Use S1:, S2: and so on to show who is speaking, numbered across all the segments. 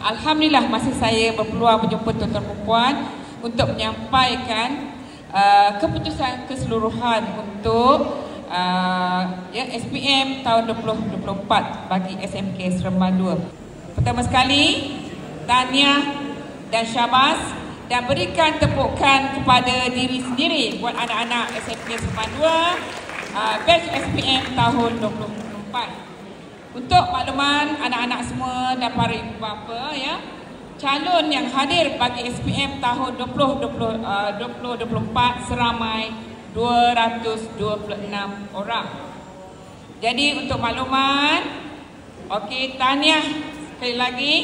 S1: Alhamdulillah masih saya berpeluang menjumpa tuan-tuan dan puan untuk menyampaikan keputusan keseluruhan untuk SPM tahun 2024 bagi SMK Seremban 2. Pertama sekali, tahniah dan syabas dan berikan tepukan kepada diri sendiri buat anak-anak SMK Seremban 2 batch SPM tahun 2024. Untuk makluman anak-anak semua dan para ibu bapa ya, calon yang hadir bagi SPM tahun 2024 seramai 226 orang. Jadi untuk makluman, okey, tahniah sekali lagi,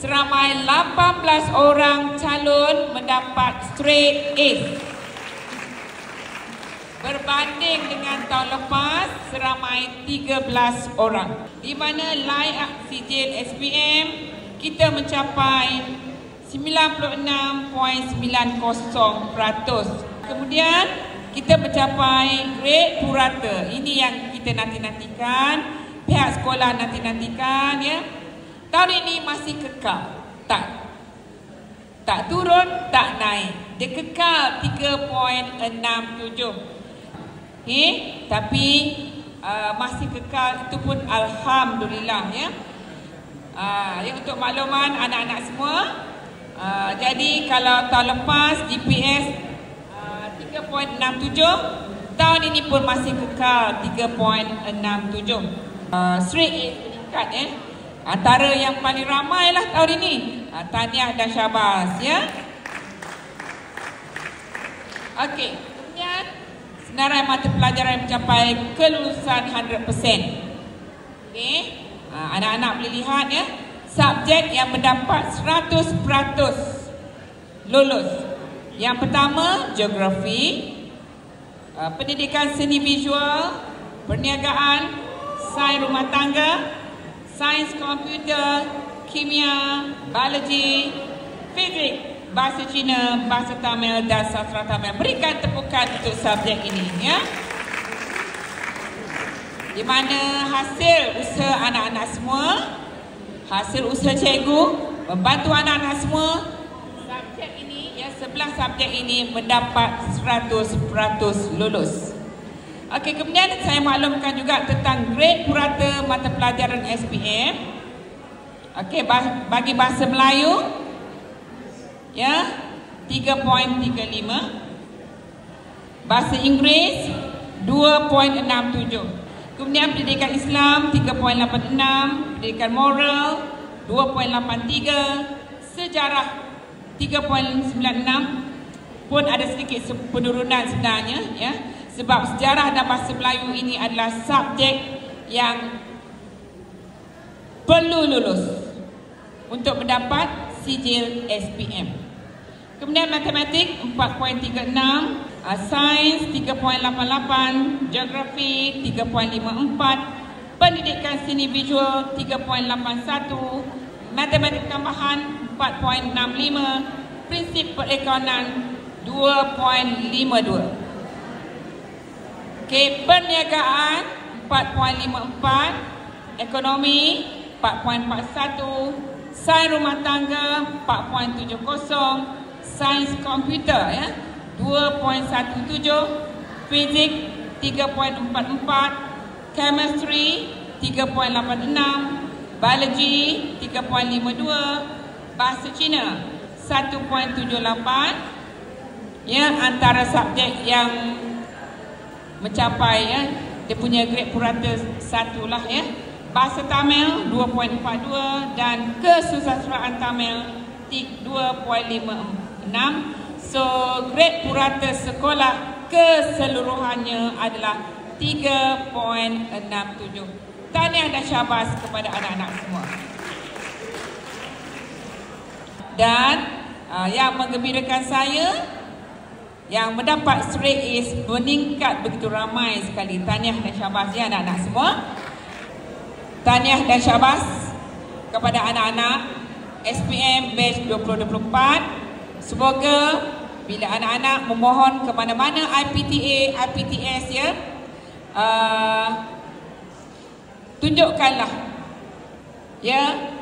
S1: seramai 18 orang calon mendapat straight A. Berbanding dengan tahun lepas seramai 13 orang. Di mana layak sijil SPM kita mencapai 96.90%. Kemudian kita mencapai grade purata. Ini yang kita nanti-nantikan, pihak sekolah nanti-nantikan ya. Tahun ini masih kekal. Tak turun, tak naik. Dia kekal 3.67. Tapi masih kekal, itu pun alhamdulillah ya. Untuk makluman anak-anak semua, jadi kalau tahun lepas GPS 3.67, tahun ini pun masih kekal 3.67. Straight A meningkat ya. Antara yang paling ramai lah tahun ini. Tahniah dan syabas ya. Okey, kemudian senarai mata pelajaran mencapai kelulusan 100%. Okey, anak-anak boleh lihat ya, subjek yang mendapat 100% lulus. Yang pertama, geografi, pendidikan seni visual, perniagaan, sains rumah tangga, sains komputer, kimia, biologi, fizik, bahasa Cina, bahasa Tamil dan sastra Tamil. Berikan tepukan untuk subjek ini ya. Di mana hasil usaha anak-anak semua, hasil usaha cikgu membantu anak-anak semua, subjek ini ya, 11 subjek ini mendapat 100% lulus. Okey, kemudian saya maklumkan juga tentang grade purata mata pelajaran SPM. Okey, bagi bahasa Melayu ya 3.35, bahasa Inggeris 2.67, kemudian pendidikan Islam 3.86, pendidikan moral 2.83, sejarah 3.96. pun ada sedikit penurunan sebenarnya ya, sebab sejarah dan bahasa Melayu ini adalah subjek yang perlu lulus untuk mendapat sijil SPM. Kemudian matematik 4.36, sains 3.88, geografi 3.54, pendidikan seni visual 3.81, matematik tambahan 4.65, prinsip perekonomian 2.52. Okey, perniagaan 4.54, ekonomi 4.41, sains rumah tangga 4.70, sains komputer ya 2.17, fizik 3.44, chemistry 3.86, biologi 3.52, bahasa Cina 1.78 ya, antara subjek yang mencapai ya, dia punya grade purata 1 lah ya. Bahasa Tamil 2.42 dan kesusastraan Tamil 2.56. So grade purata sekolah keseluruhannya adalah 3.67. Tahniah dan syabas kepada anak-anak semua. Dan yang menggembirakan saya, yang mendapat straight A's meningkat begitu ramai sekali. Tahniah dan syabas ya anak-anak semua. Tahniah dan syabas kepada anak-anak SPM batch 2024. Semoga bila anak-anak memohon ke mana-mana IPTA, IPTS ya, tunjukkanlah ya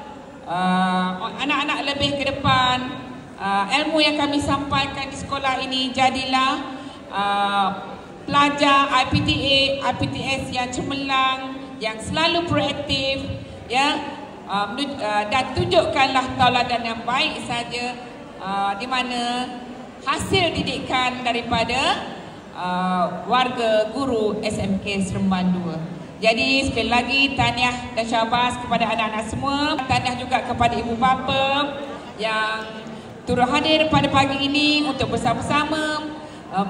S1: anak-anak lebih ke depan, ilmu yang kami sampaikan di sekolah ini jadilah pelajar IPTA, IPTS yang cemerlang, yang selalu proaktif, ya, dan tunjukkanlah tauladan yang baik saja, di mana hasil didikan daripada warga guru SMK Seremban 2. Jadi sekali lagi tahniah dan syabas kepada anak-anak semua. Tahniah juga kepada ibu bapa yang turut hadir pada pagi ini untuk bersama-sama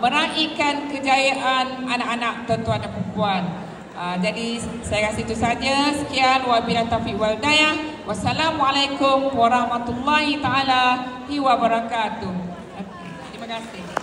S1: meraihkan kejayaan anak-anak tuan-tuan dan puan-puan. Jadi saya rasa itu saja. Sekian, wabillahi taufiq wal hidayah. Wassalamualaikum warahmatullahi taala wabarakatuh. Terima kasih.